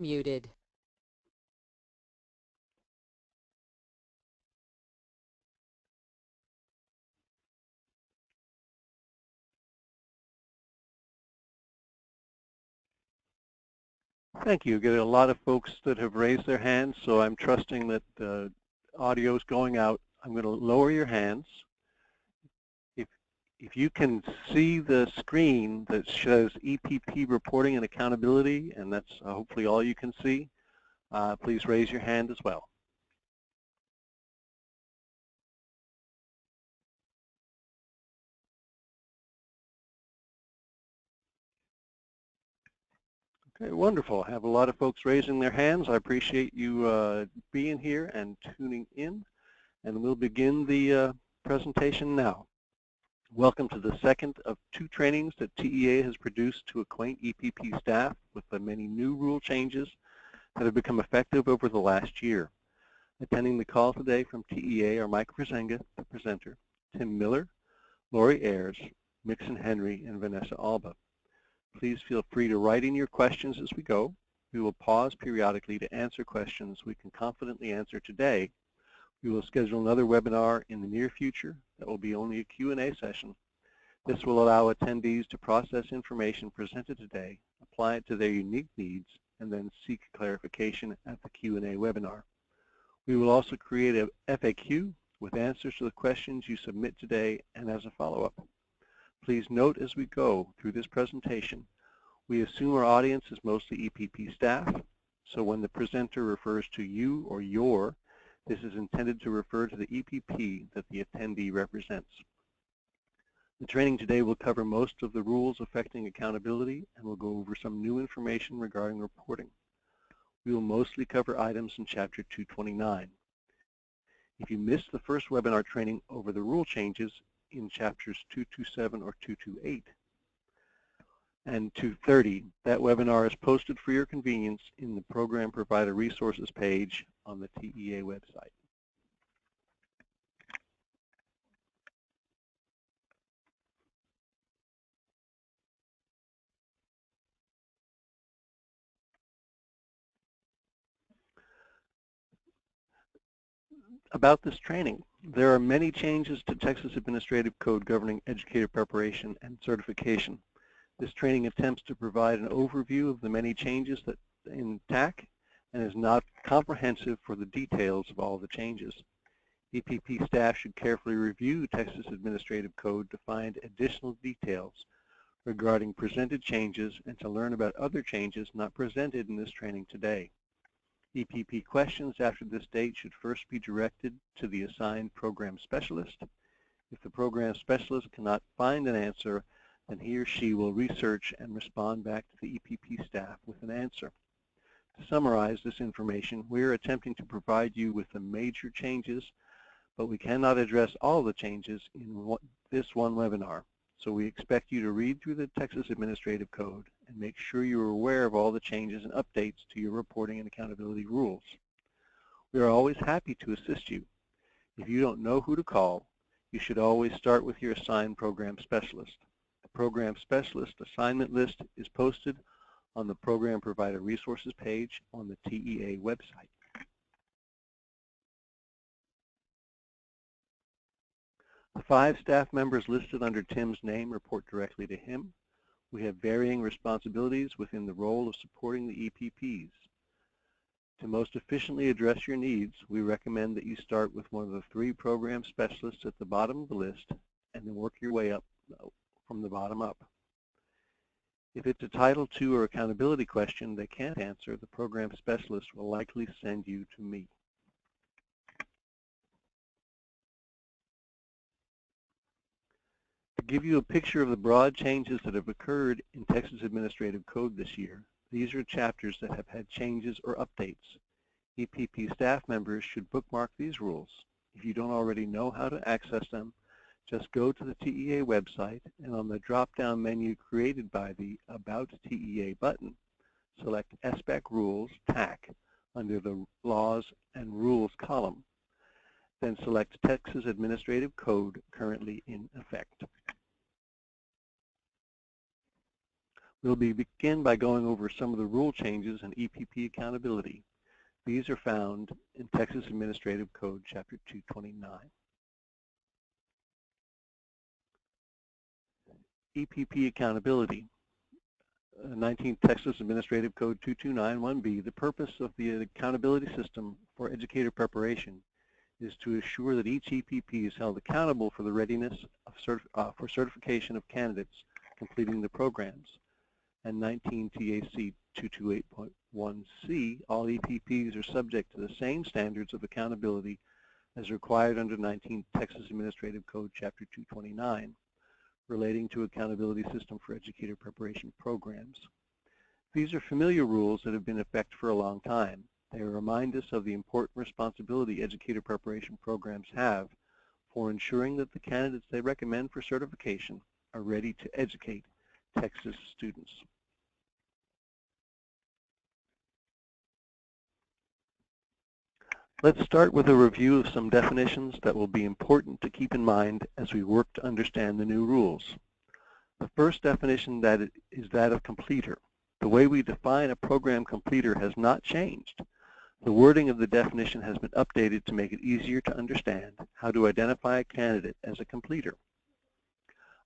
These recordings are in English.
Muted. Thank you. Get a lot of folks that have raised their hands, so I'm trusting that the audio is going out. I'm going to lower your hands. If you can see the screen that shows EPP reporting and accountability, and that's hopefully all you can see, please raise your hand as well. Okay, wonderful. I have a lot of folks raising their hands. I appreciate you being here and tuning in, and we'll begin the presentation now. Welcome to the second of 2 trainings that TEA has produced to acquaint EPP staff with the many new rule changes that have become effective over the last year. Attending the call today from TEA are Mike Brzenga, the presenter, Tim Miller, Lori Ayers, Mixon Henry, and Vanessa Alba. Please feel free to write in your questions as we go. We will pause periodically to answer questions we can confidently answer today. We will schedule another webinar in the near future that will be only a Q&A session. This will allow attendees to process information presented today, apply it to their unique needs, and then seek clarification at the Q&A webinar. We will also create a FAQ with answers to the questions you submit today and as a follow-up. Please note as we go through this presentation, we assume our audience is mostly EPP staff, so when the presenter refers to you or your, this is intended to refer to the EPP that the attendee represents. The training today will cover most of the rules affecting accountability and will go over some new information regarding reporting. We will mostly cover items in Chapter 229. If you missed the first webinar training over the rule changes in Chapters 227 or 228 and 230, that webinar is posted for your convenience in the Program Provider Resources page on the TEA website. About this training, there are many changes to Texas Administrative Code governing educator preparation and certification. This training attempts to provide an overview of the many changes that in TAC and is not comprehensive for the details of all the changes. EPP staff should carefully review Texas Administrative Code to find additional details regarding presented changes and to learn about other changes not presented in this training today. EPP questions after this date should first be directed to the assigned program specialist. If the program specialist cannot find an answer, then he or she will research and respond back to the EPP staff with an answer. To summarize this information, we are attempting to provide you with the major changes, but we cannot address all the changes in this one webinar. So we expect you to read through the Texas Administrative Code and make sure you are aware of all the changes and updates to your reporting and accountability rules. We are always happy to assist you. If you don't know who to call, you should always start with your assigned program specialist. The program specialist assignment list is posted on the Program Provider Resources page on the TEA website. The 5 staff members listed under Tim's name report directly to him. We have varying responsibilities within the role of supporting the EPPs. To most efficiently address your needs, we recommend that you start with one of the 3 program specialists at the bottom of the list and then work your way up from the bottom up. If it's a Title II or accountability question they can't answer, the program specialist will likely send you to me. To give you a picture of the broad changes that have occurred in Texas Administrative Code this year, these are chapters that have had changes or updates. EPP staff members should bookmark these rules. If you don't already know how to access them, just go to the TEA website and on the drop-down menu created by the About TEA button, select SBAC Rules TAC under the Laws and Rules column. Then select Texas Administrative Code currently in effect. We'll begin by going over some of the rule changes in EPP Accountability. These are found in Texas Administrative Code, Chapter 229. EPP Accountability, 19 Texas Administrative Code 2291B. The purpose of the accountability system for educator preparation is to assure that each EPP is held accountable for the readiness of for certification of candidates completing the programs. And 19 TAC 228.1C, all EPPs are subject to the same standards of accountability as required under 19 Texas Administrative Code Chapter 229, relating to accountability system for educator preparation programs. These are familiar rules that have been in effect for a long time. They remind us of the important responsibility educator preparation programs have for ensuring that the candidates they recommend for certification are ready to educate Texas students. Let's start with a review of some definitions that will be important to keep in mind as we work to understand the new rules. The first definition is that of completer. The way we define a program completer has not changed. The wording of the definition has been updated to make it easier to understand how to identify a candidate as a completer.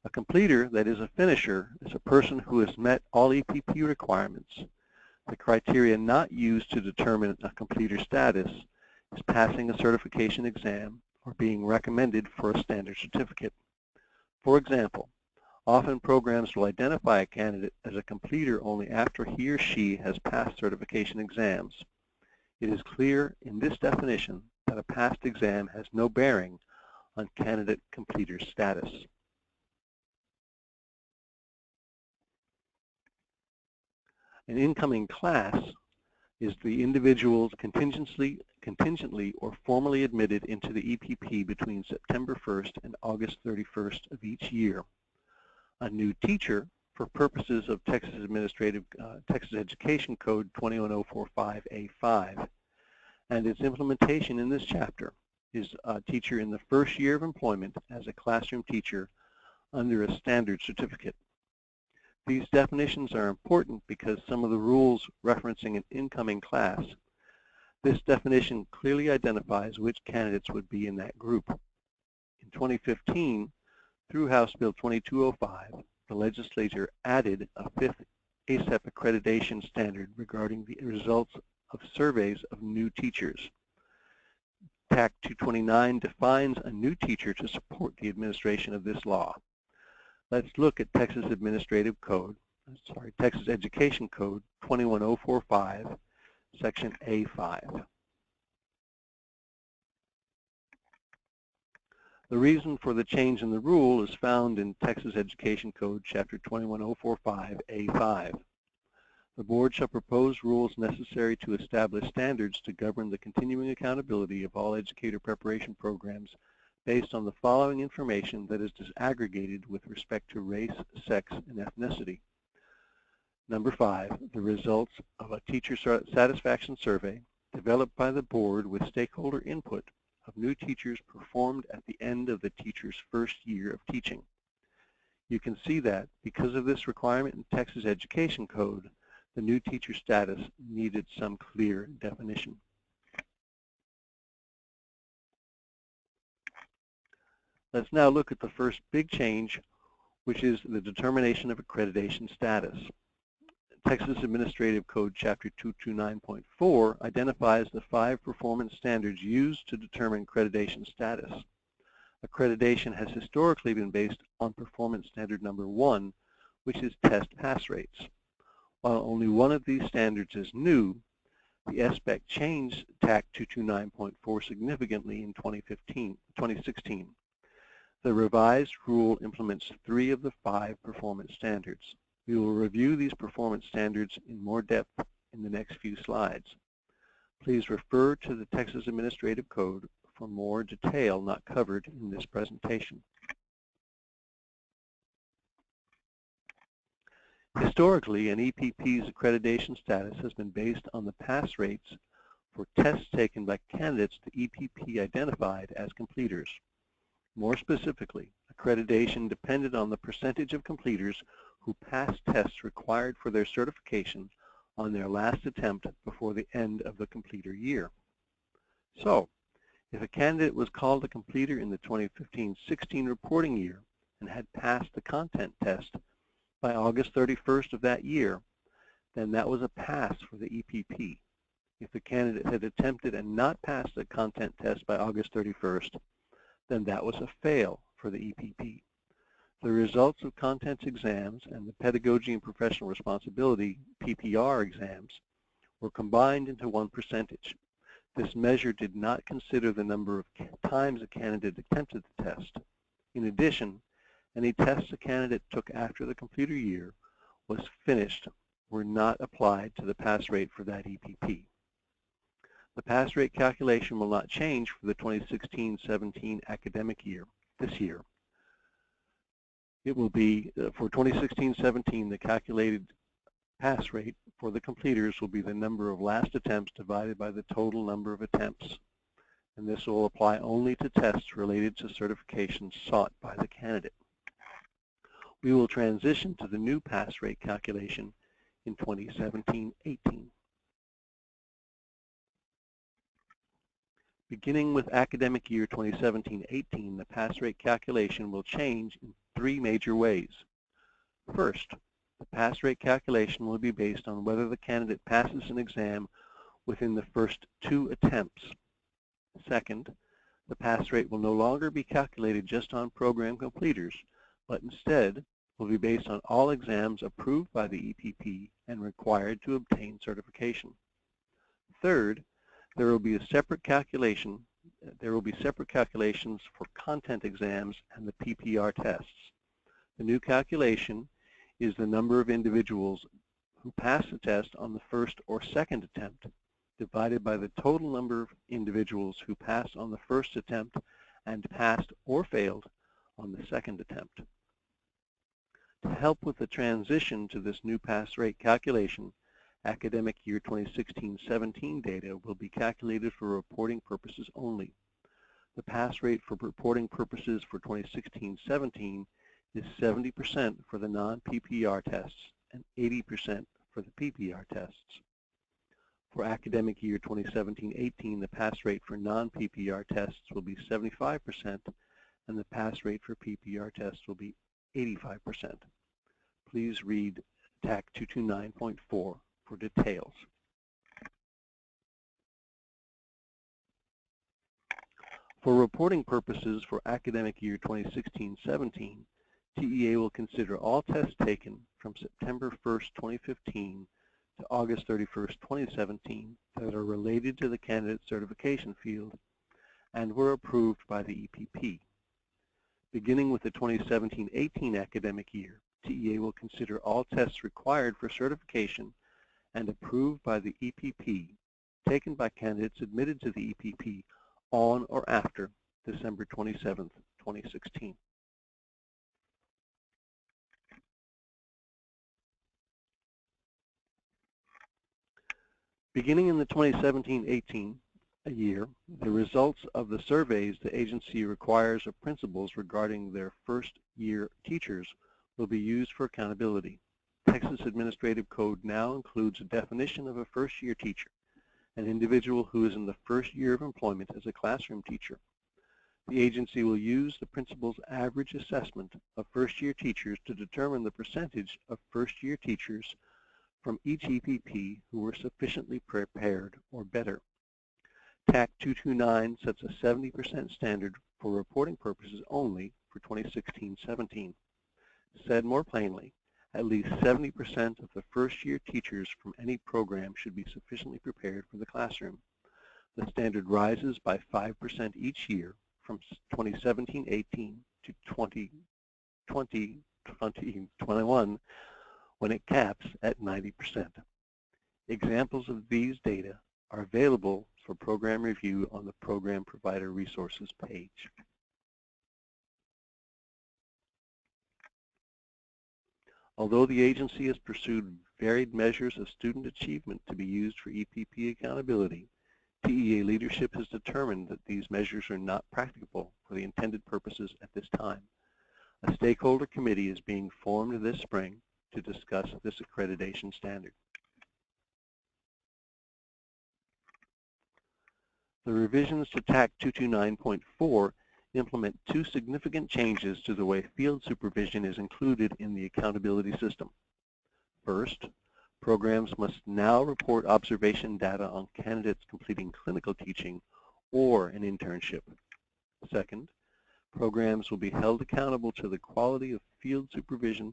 A completer, that is a finisher, is a person who has met all EPP requirements. The criteria not used to determine a completer status is passing a certification exam or being recommended for a standard certificate. For example, often programs will identify a candidate as a completer only after he or she has passed certification exams. It is clear in this definition that a passed exam has no bearing on candidate completer status. An incoming class is the individuals contingently or formally admitted into the EPP between September 1st and August 31st of each year. A new teacher, for purposes of Texas Education Code 21045A5, and its implementation in this chapter, is a teacher in the first year of employment as a classroom teacher under a standard certificate. These definitions are important because some of the rules referencing an incoming class, this definition clearly identifies which candidates would be in that group. In 2015, through House Bill 2205, the legislature added a fifth ASEP accreditation standard regarding the results of surveys of new teachers. TAC 229 defines a new teacher to support the administration of this law. Let's look at Texas Education Code 21045, Section A5. The reason for the change in the rule is found in Texas Education Code Chapter 21045A5. The board shall propose rules necessary to establish standards to govern the continuing accountability of all educator preparation programs based on the following information that is disaggregated with respect to race, sex, and ethnicity. Number 5, the results of a teacher satisfaction survey developed by the board with stakeholder input of new teachers performed at the end of the teacher's first year of teaching. You can see that because of this requirement in Texas Education Code, the new teacher status needed some clear definition. Let's now look at the first big change, which is the determination of accreditation status. Texas Administrative Code Chapter 229.4 identifies the 5 performance standards used to determine accreditation status. Accreditation has historically been based on performance standard number 1, which is test pass rates. While only one of these standards is new, the ASEP changed TAC 229.4 significantly in 2016. The revised rule implements 3 of the 5 performance standards. We will review these performance standards in more depth in the next few slides. Please refer to the Texas Administrative Code for more detail not covered in this presentation. Historically, an EPP's accreditation status has been based on the pass rates for tests taken by candidates the EPP identified as completers. More specifically, accreditation depended on the percentage of completers who passed tests required for their certification on their last attempt before the end of the completer year. So, if a candidate was called a completer in the 2015-16 reporting year and had passed the content test by August 31st of that year, then that was a pass for the EPP. If the candidate had attempted and not passed the content test by August 31st, then that was a fail for the EPP. The results of contents exams and the Pedagogy and Professional Responsibility, PPR exams, were combined into one percentage. This measure did not consider the number of times a candidate attempted the test. In addition, any tests a candidate took after the completer year was finished were not applied to the pass rate for that EPP. The pass rate calculation will not change for the 2016-17 academic year, this year. It will be, for 2016-17, the calculated pass rate for the completers will be the number of last attempts divided by the total number of attempts. And this will apply only to tests related to certifications sought by the candidate. We will transition to the new pass rate calculation in 2017-18. Beginning with academic year 2017-18, the pass rate calculation will change in three major ways. First, the pass rate calculation will be based on whether the candidate passes an exam within the first 2 attempts. Second, the pass rate will no longer be calculated just on program completers, but instead will be based on all exams approved by the EPP and required to obtain certification. Third, there will be separate calculations for content exams and the PPR tests. The new calculation is the number of individuals who pass the test on the first or second attempt divided by the total number of individuals who passed on the first attempt and passed or failed on the second attempt. To help with the transition to this new pass rate calculation, academic year 2016-17 data will be calculated for reporting purposes only. The pass rate for reporting purposes for 2016-17 is 70% for the non-PPR tests and 80% for the PPR tests. For academic year 2017-18, the pass rate for non-PPR tests will be 75% and the pass rate for PPR tests will be 85%. Please read TAC 229.4 for details. For reporting purposes for academic year 2016-17, TEA will consider all tests taken from September 1st, 2015 to August 31st, 2017 that are related to the candidate certification field and were approved by the EPP. Beginning with the 2017-18 academic year, TEA will consider all tests required for certification and approved by the EPP taken by candidates admitted to the EPP on or after December 27th, 2016. Beginning in the 2017-18 year, the results of the surveys the agency requires of principals regarding their first-year teachers will be used for accountability. Texas Administrative Code now includes a definition of a first-year teacher, an individual who is in the first year of employment as a classroom teacher. The agency will use the principal's average assessment of first-year teachers to determine the percentage of first-year teachers from each EPP who were sufficiently prepared or better. TAC 229 sets a 70% standard for reporting purposes only for 2016-17. Said more plainly, at least 70% of the first-year teachers from any program should be sufficiently prepared for the classroom. The standard rises by 5% each year from 2017-18 to 2020-21 when it caps at 90%. Examples of these data are available for program review on the Program Provider Resources page. Although the agency has pursued varied measures of student achievement to be used for EPP accountability, TEA leadership has determined that these measures are not practicable for the intended purposes at this time. A stakeholder committee is being formed this spring to discuss this accreditation standard. The revisions to TAC 229.4 implement two significant changes to the way field supervision is included in the accountability system. First, programs must now report observation data on candidates completing clinical teaching or an internship. Second, programs will be held accountable to the quality of field supervision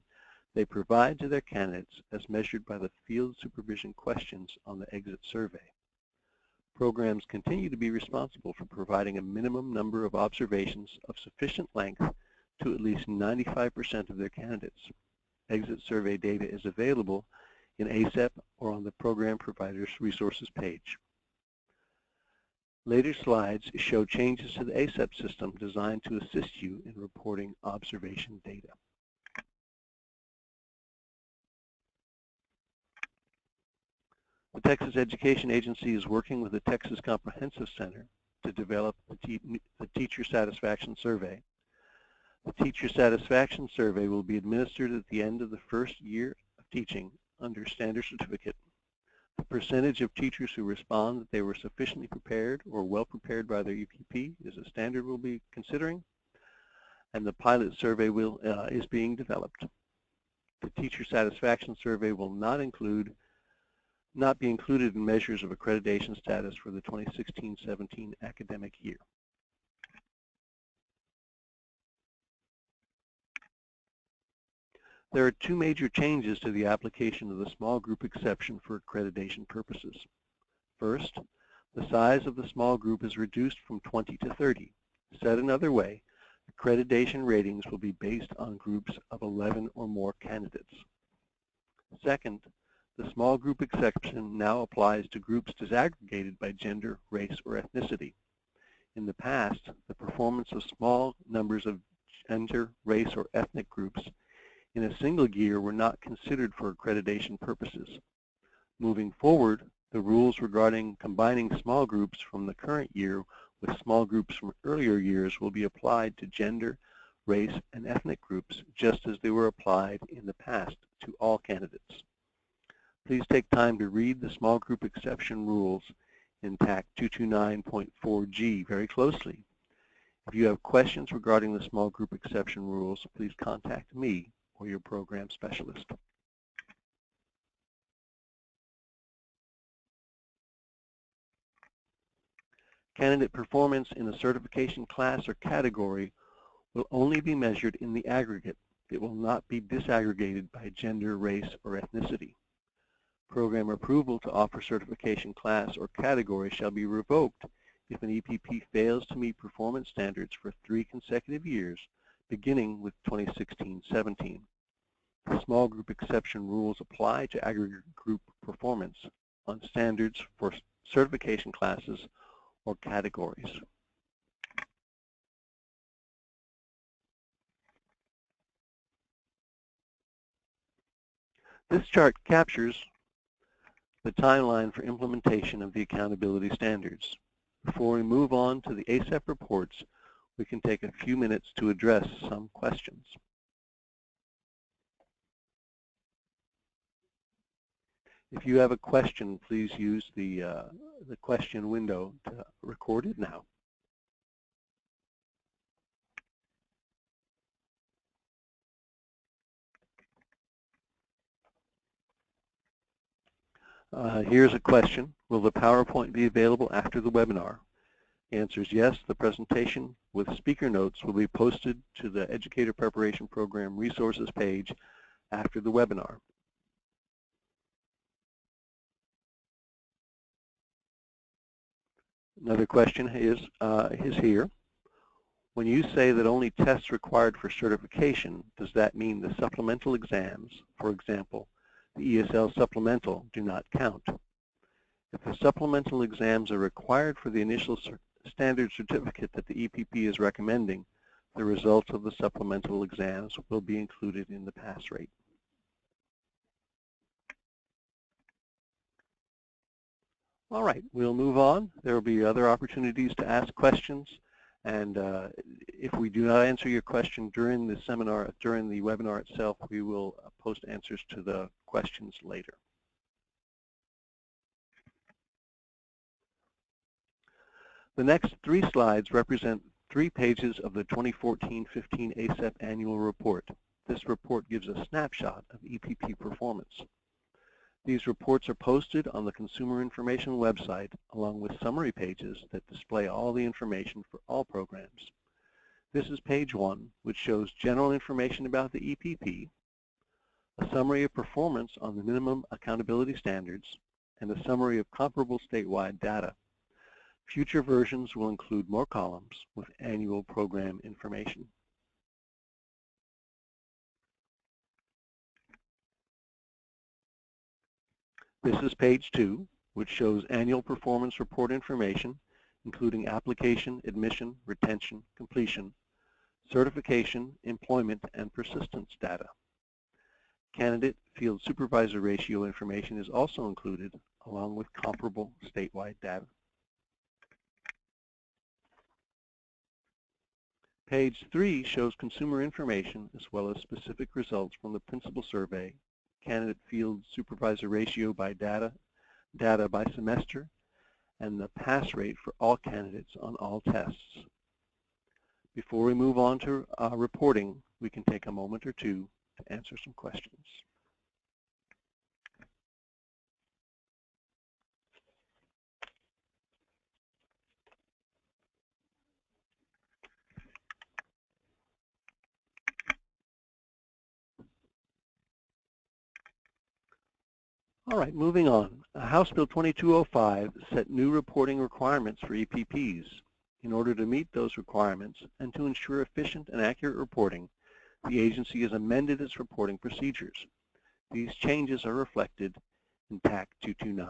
they provide to their candidates as measured by the field supervision questions on the exit survey. Programs continue to be responsible for providing a minimum number of observations of sufficient length to at least 95% of their candidates. Exit survey data is available in ASEP or on the program provider's resources page. Later slides show changes to the ASEP system designed to assist you in reporting observation data. The Texas Education Agency is working with the Texas Comprehensive Center to develop the Teacher Satisfaction Survey. The Teacher Satisfaction Survey will be administered at the end of the first year of teaching under Standard Certificate. The percentage of teachers who respond that they were sufficiently prepared or well prepared by their EPP is a standard we'll be considering, and the pilot survey is being developed. The Teacher Satisfaction Survey will not be included in measures of accreditation status for the 2016-17 academic year. There are two major changes to the application of the small group exception for accreditation purposes. First, the size of the small group is reduced from 20 to 30. Said another way, accreditation ratings will be based on groups of 11 or more candidates. Second, the small group exception now applies to groups disaggregated by gender, race, or ethnicity. In the past, the performance of small numbers of gender, race, or ethnic groups in a single year were not considered for accreditation purposes. Moving forward, the rules regarding combining small groups from the current year with small groups from earlier years will be applied to gender, race, and ethnic groups just as they were applied in the past to all candidates. Please take time to read the small group exception rules in TAC 229.4G very closely. If you have questions regarding the small group exception rules, please contact me or your program specialist. Candidate performance in a certification class or category will only be measured in the aggregate. It will not be disaggregated by gender, race, or ethnicity. Program approval to offer certification class or category shall be revoked if an EPP fails to meet performance standards for 3 consecutive years, beginning with 2016-17. The small group exception rules apply to aggregate group performance on standards for certification classes or categories. This chart captures the timeline for implementation of the accountability standards. Before we move on to the ASEP reports, we can take a few minutes to address some questions. If you have a question, please use the question window to record it now. Here's a question. Will the PowerPoint be available after the webinar? The answer is yes. The presentation with speaker notes will be posted to the Educator Preparation Program resources page after the webinar. Another question is here. When you say that only tests required for certification, does that mean the supplemental exams, for example, the ESL supplemental, do not count? If the supplemental exams are required for the initial standard certificate that the EPP is recommending, the results of the supplemental exams will be included in the pass rate. All right, we'll move on. There will be other opportunities to ask questions And if we do not answer your question during the seminar, during the webinar itself, we will post answers to the questions later. The next 3 slides represent 3 pages of the 2014-15 ASEP annual report. This report gives a snapshot of EPP performance. These reports are posted on the Consumer Information website along with summary pages that display all the information for all programs. This is page 1, which shows general information about the EPP, a summary of performance on the minimum accountability standards, and a summary of comparable statewide data. Future versions will include more columns with annual program information. This is page 2, which shows annual performance report information, including application, admission, retention, completion, certification, employment, and persistence data. Candidate field supervisor ratio information is also included, along with comparable statewide data. Page 3 shows consumer information as well as specific results from the principal survey, candidate field supervisor ratio by data by semester, and the pass rate for all candidates on all tests. Before we move on to reporting, we can take a moment or two to answer some questions. All right, moving on. House Bill 2205 set new reporting requirements for EPPs. In order to meet those requirements and to ensure efficient and accurate reporting, the agency has amended its reporting procedures. These changes are reflected in TAC 229.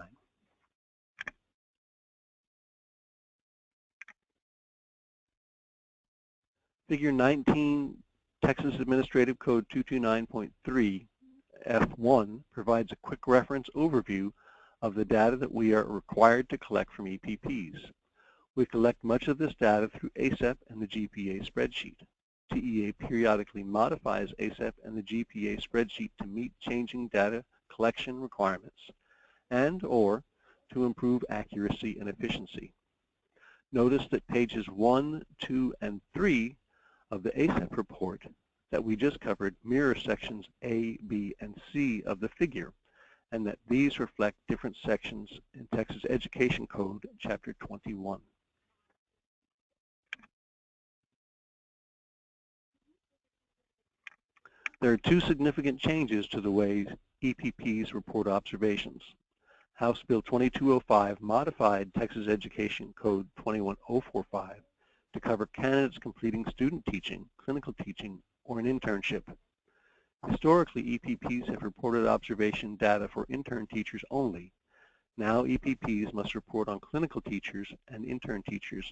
Figure 19, Texas Administrative Code 229.3 F1 provides a quick reference overview of the data that we are required to collect from EPPs. We collect much of this data through ASEP and the GPA Spreadsheet. TEA periodically modifies ASEP and the GPA Spreadsheet to meet changing data collection requirements and/or to improve accuracy and efficiency. Notice that pages 1, 2, and 3 of the ASEP report that we just covered mirror sections A, B, and C of the figure, and that these reflect different sections in Texas Education Code, Chapter 21. There are 2 significant changes to the way EPPs report observations. House Bill 2205 modified Texas Education Code 21045 to cover candidates completing student teaching, clinical teaching, or an internship. Historically, EPPs have reported observation data for intern teachers only. Now EPPs must report on clinical teachers and intern teachers,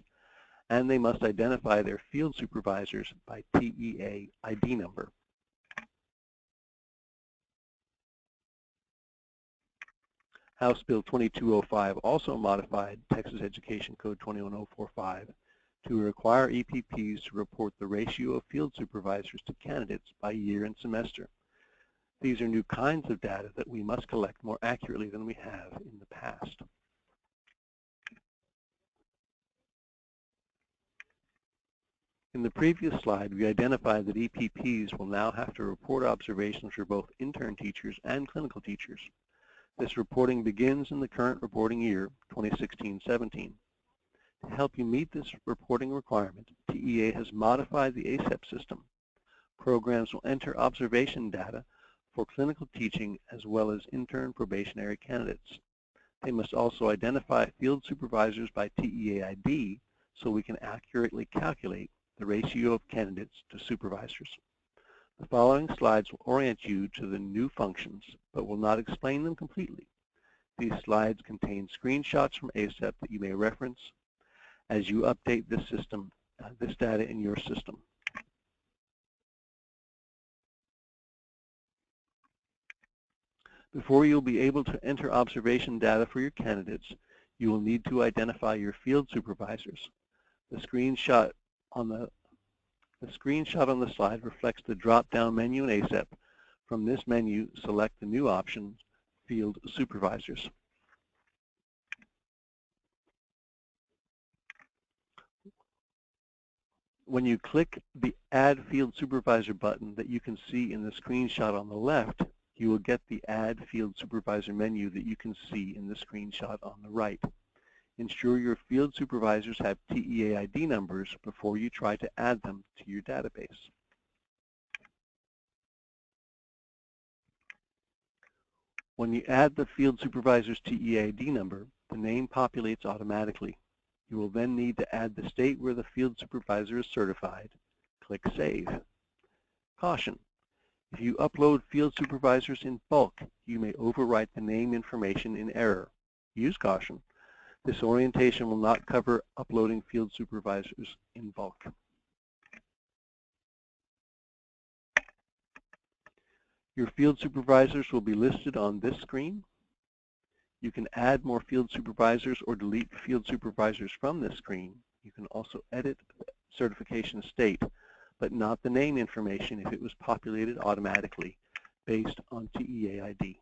and they must identify their field supervisors by TEA ID number. House Bill 2205 also modified Texas Education Code 21045 to require EPPs to report the ratio of field supervisors to candidates by year and semester. These are new kinds of data that we must collect more accurately than we have in the past. In the previous slide, we identified that EPPs will now have to report observations for both intern teachers and clinical teachers. This reporting begins in the current reporting year, 2016-17. To help you meet this reporting requirement, TEA has modified the ASEP system. Programs will enter observation data for clinical teaching as well as intern probationary candidates. They must also identify field supervisors by TEA ID so we can accurately calculate the ratio of candidates to supervisors. The following slides will orient you to the new functions, but will not explain them completely. These slides contain screenshots from ASEP that you may reference as you update this system, this data in your system. Before you'll be able to enter observation data for your candidates, you will need to identify your field supervisors. The screenshot On the screenshot on the slide reflects the drop-down menu in ASEP. From this menu, select the new option, Field Supervisors. When you click the Add Field Supervisor button that you can see in the screenshot on the left, you will get the Add Field Supervisor menu that you can see in the screenshot on the right. Ensure your field supervisors have TEA ID numbers before you try to add them to your database. When you add the field supervisor's TEA ID number, the name populates automatically. You will then need to add the state where the field supervisor is certified. Click Save. Caution: if you upload field supervisors in bulk, you may overwrite the name information in error. Use caution. This orientation will not cover uploading field supervisors in bulk. Your field supervisors will be listed on this screen. You can add more field supervisors or delete field supervisors from this screen. You can also edit the certification state, but not the name information if it was populated automatically based on TEA ID.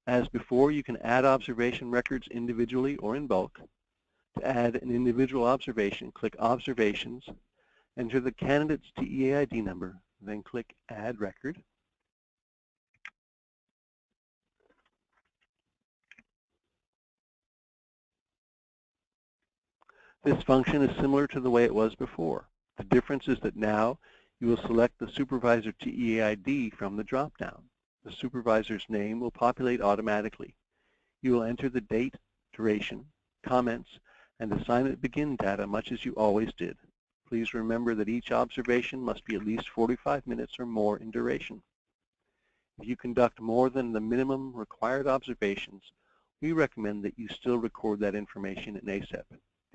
As before, you can add observation records individually or in bulk. To add an individual observation, click Observations, enter the candidate's TEA ID number, then click Add Record. This function is similar to the way it was before. The difference is that now you will select the supervisor TEA ID from the drop-down. The supervisor's name will populate automatically. You will enter the date, duration, comments, and assignment begin data much as you always did. Please remember that each observation must be at least 45 minutes or more in duration. If you conduct more than the minimum required observations, we recommend that you still record that information in ASEP.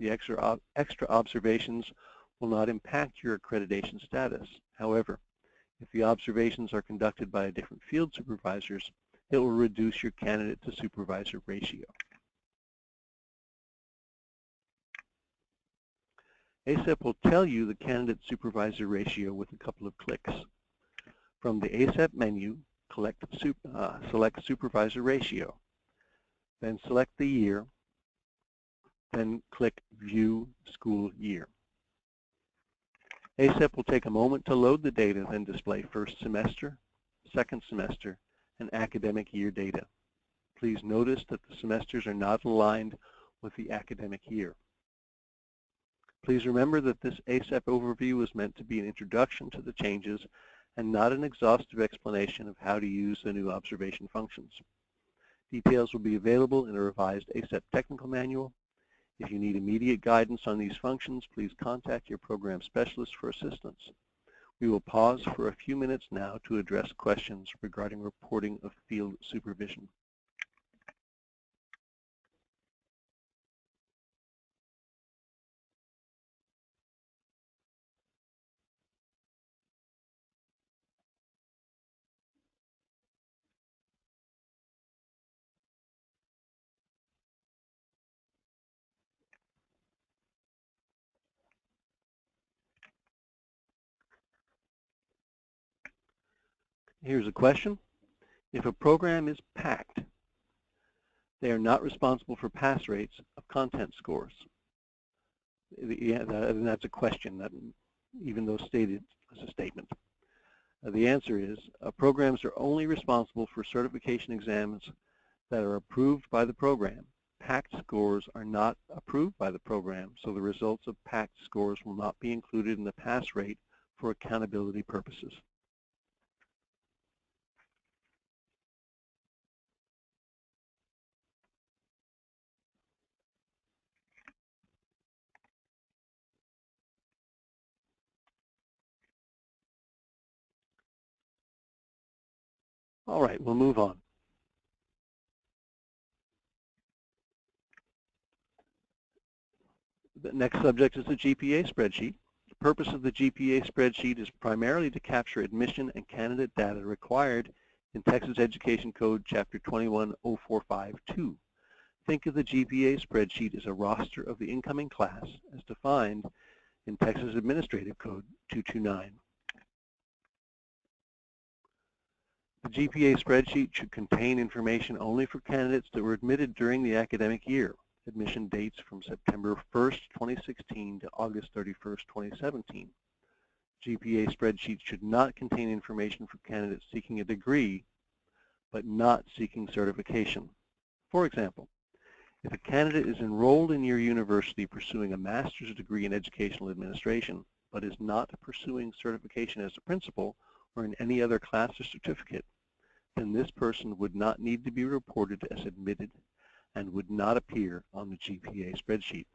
The extra observations will not impact your accreditation status. However, if the observations are conducted by different field supervisors, it will reduce your candidate to supervisor ratio. ASEP will tell you the candidate supervisor ratio with a couple of clicks. From the ASEP menu, select supervisor ratio. Then select the year. Then click View School Year. ASEP will take a moment to load the data, then display first semester, second semester, and academic year data. Please notice that the semesters are not aligned with the academic year. Please remember that this ASEP overview is meant to be an introduction to the changes and not an exhaustive explanation of how to use the new observation functions. Details will be available in a revised ASEP technical manual. If you need immediate guidance on these functions, please contact your program specialist for assistance. We will pause for a few minutes now to address questions regarding reporting of field supervision. Here's a question. If a program is packed, they are not responsible for pass rates of content scores. And that's a question, that, even though stated as a statement. The answer is programs are only responsible for certification exams that are approved by the program. Packed scores are not approved by the program, so the results of packed scores will not be included in the pass rate for accountability purposes. All right, we'll move on. The next subject is the GPA spreadsheet. The purpose of the GPA spreadsheet is primarily to capture admission and candidate data required in Texas Education Code Chapter 210452. Think of the GPA spreadsheet as a roster of the incoming class as defined in Texas Administrative Code 229. The GPA spreadsheet should contain information only for candidates that were admitted during the academic year. Admission dates from September 1st, 2016 to August 31st, 2017. GPA spreadsheet should not contain information for candidates seeking a degree but not seeking certification. For example, if a candidate is enrolled in your university pursuing a master's degree in educational administration but is not pursuing certification as a principal or in any other class or certificate, then this person would not need to be reported as admitted and would not appear on the GPA spreadsheet.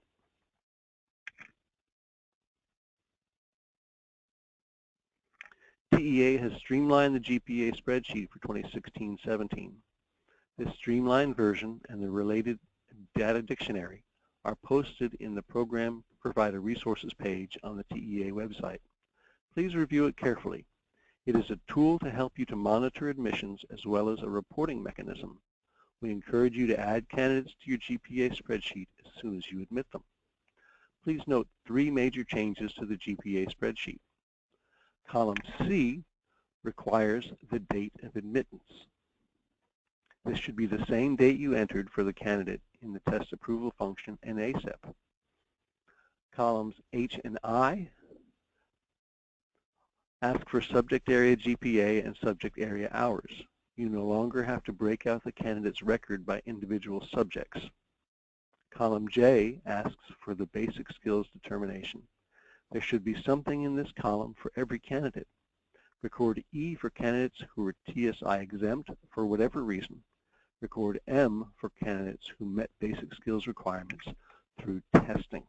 TEA has streamlined the GPA spreadsheet for 2016-17. This streamlined version and the related data dictionary are posted in the Program Provider Resources page on the TEA website. Please review it carefully. It is a tool to help you to monitor admissions as well as a reporting mechanism. We encourage you to add candidates to your GPA spreadsheet as soon as you admit them. Please note 3 major changes to the GPA spreadsheet. Column C requires the date of admittance. This should be the same date you entered for the candidate in the test approval function in ASEP. Columns H and I ask for subject area GPA and subject area hours. You no longer have to break out the candidate's record by individual subjects. Column J asks for the basic skills determination. There should be something in this column for every candidate. Record E for candidates who are TSI exempt for whatever reason. Record M for candidates who met basic skills requirements through testing.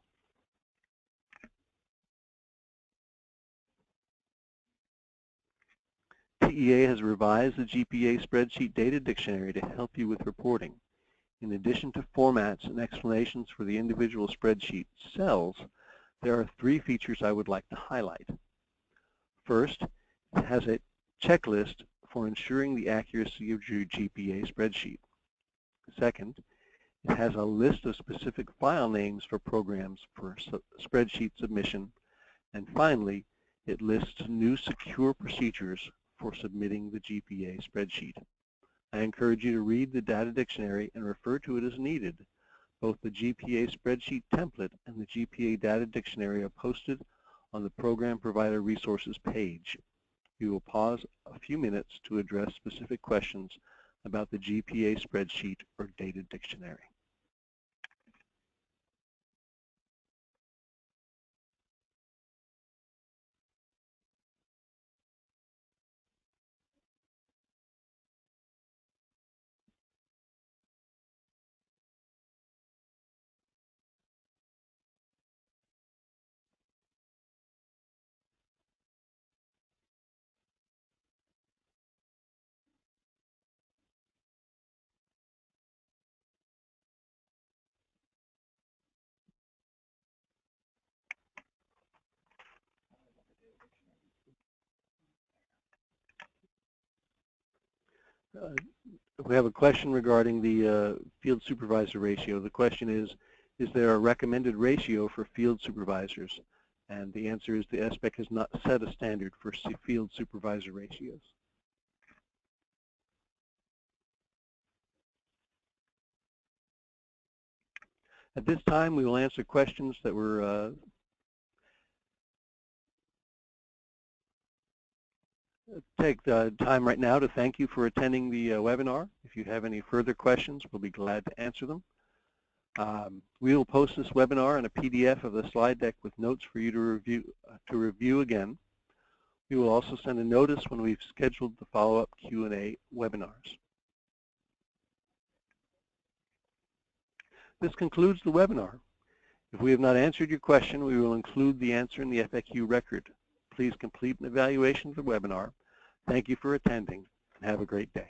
TEA has revised the GPA spreadsheet data dictionary to help you with reporting. In addition to formats and explanations for the individual spreadsheet cells, there are 3 features I would like to highlight. First, it has a checklist for ensuring the accuracy of your GPA spreadsheet. Second, it has a list of specific file names for programs for spreadsheet submission. And finally, it lists new secure procedures for submitting the GPA spreadsheet. I encourage you to read the data dictionary and refer to it as needed. Both the GPA spreadsheet template and the GPA data dictionary are posted on the Program Provider Resources page. We will pause a few minutes to address specific questions about the GPA spreadsheet or data dictionary. We have a question regarding the field supervisor ratio. The question is there a recommended ratio for field supervisors? And the answer is the ASPEC has not set a standard for field supervisor ratios. At this time, we will answer questions that were take the time right now to thank you for attending the webinar. If you have any further questions, we'll be glad to answer them. We will post this webinar in a PDF of the slide deck with notes for you to review again. We will also send a notice when we've scheduled the follow-up Q&A webinars. This concludes the webinar. If we have not answered your question, we will include the answer in the FAQ record. Please complete an evaluation of the webinar. Thank you for attending, and have a great day.